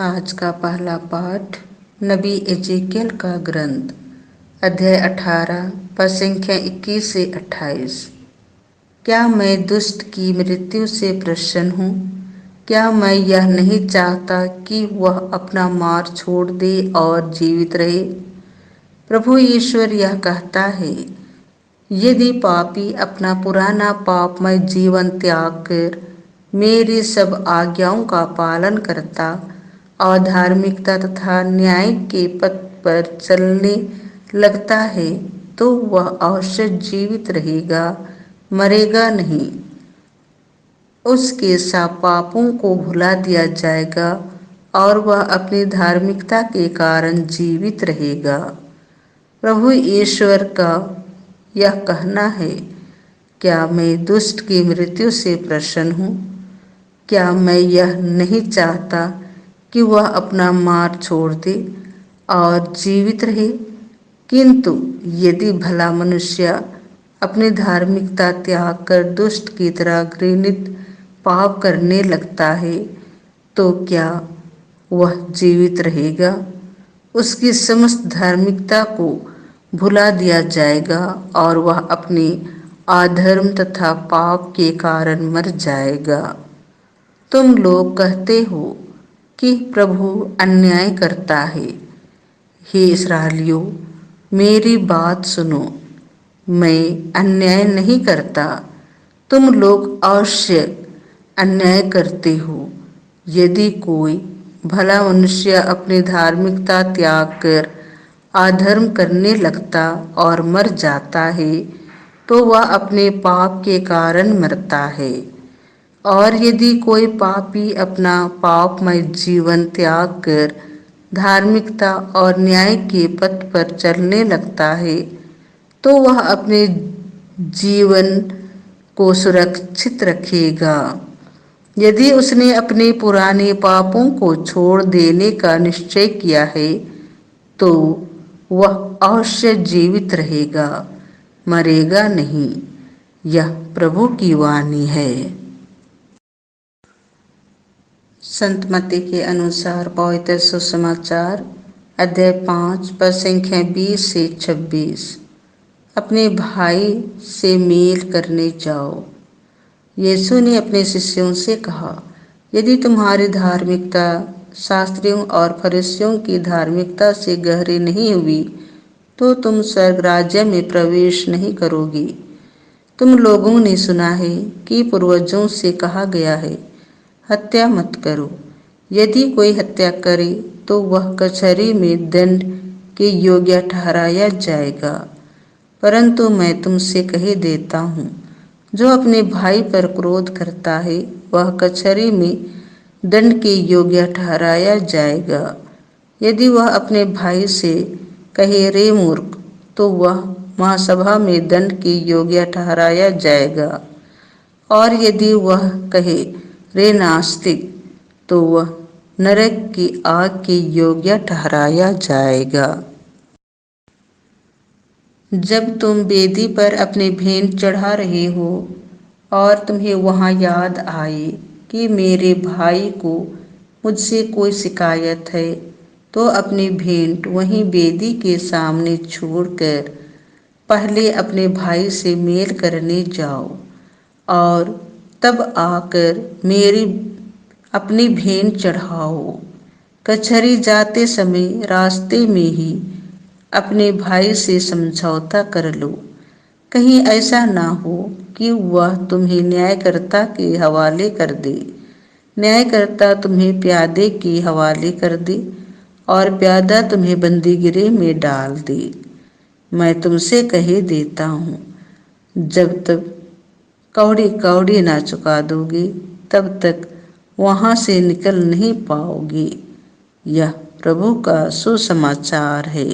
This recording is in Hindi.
आज का पहला पाठ नबी एजेकियल का ग्रंथ अध्याय 18 पद संख्या 21 से 28। क्या मैं दुष्ट की मृत्यु से प्रसन्न हूँ? क्या मैं यह नहीं चाहता कि वह अपना मार्ग छोड़ दे और जीवित रहे? प्रभु ईश्वर यह कहता है, यदि पापी अपना पुराना पापमय जीवन त्याग कर मेरी सब आज्ञाओं का पालन करता और धार्मिकता तथा न्याय के पथ पर चलने लगता है तो वह अवश्य जीवित रहेगा, मरेगा नहीं। उसके सब पापों को भुला दिया जाएगा और वह अपनी धार्मिकता के कारण जीवित रहेगा। प्रभु ईश्वर का यह कहना है, क्या मैं दुष्ट की मृत्यु से प्रसन्न हूँ? क्या मैं यह नहीं चाहता कि वह अपना मार्ग छोड़ दे और जीवित रहे? किंतु यदि भला मनुष्य अपनी धार्मिकता त्याग कर दुष्ट की तरह घृणित पाप करने लगता है तो क्या वह जीवित रहेगा? उसकी समस्त धार्मिकता को भुला दिया जाएगा और वह अपने अधर्म तथा पाप के कारण मर जाएगा। तुम लोग कहते हो कि प्रभु अन्याय करता है। हे इस्राएलियों, मेरी बात सुनो, मैं अन्याय नहीं करता। तुम लोग अवश्य अन्याय करते हो। यदि कोई भला मनुष्य अपनी धार्मिकता त्याग कर अधर्म करने लगता और मर जाता है तो वह अपने पाप के कारण मरता है। और यदि कोई पापी अपना पापमय जीवन त्याग कर धार्मिकता और न्याय के पथ पर चलने लगता है तो वह अपने जीवन को सुरक्षित रखेगा। यदि उसने अपने पुराने पापों को छोड़ देने का निश्चय किया है तो वह अवश्य जीवित रहेगा, मरेगा नहीं। यह प्रभु की वाणी है। संत मत्ती के अनुसार पवित्र सुसमाचार अध्याय 5 पद संख्या 20 से 26। अपने भाई से मेल करने जाओ। यीशु ने अपने शिष्यों से कहा, यदि तुम्हारी धार्मिकता शास्त्रियों और फरीसियों की धार्मिकता से गहरी नहीं हुई तो तुम स्वर्ग राज्य में प्रवेश नहीं करोगी। तुम लोगों ने सुना है कि पूर्वजों से कहा गया है, हत्या मत करो। यदि कोई हत्या करे तो वह कचहरी में दंड के योग्य ठहराया जाएगा। परंतु मैं तुमसे कह देता हूँ, जो अपने भाई पर क्रोध करता है वह कचहरी में दंड के योग्य ठहराया जाएगा। यदि वह अपने भाई से कहे, रे मूर्ख, तो वह महासभा में दंड के योग्य ठहराया जाएगा। और यदि वह कहे, रे नास्तिक, तो वह नरक की आग के योग्य ठहराया जाएगा। जब तुम वेदी पर अपनी भेंट चढ़ा रहे हो और तुम्हें वहां याद आए कि मेरे भाई को मुझसे कोई शिकायत है तो अपनी भेंट वहीं वेदी के सामने छोड़कर पहले अपने भाई से मेल करने जाओ और तब आकर मेरी अपनी भेंट चढ़ाओ। कचहरी जाते समय रास्ते में ही अपने भाई से समझौता कर लो। कहीं ऐसा ना हो कि वह तुम्हें न्यायकर्ता के हवाले कर दे, न्यायकर्ता तुम्हें प्यादे के हवाले कर दे और प्यादा तुम्हें बंदीगृह में डाल दे। मैं तुमसे कह देता हूँ, जब तक कौड़ी कौड़ी ना चुका दोगे तब तक वहां से निकल नहीं पाओगे। यह प्रभु का सुसमाचार है।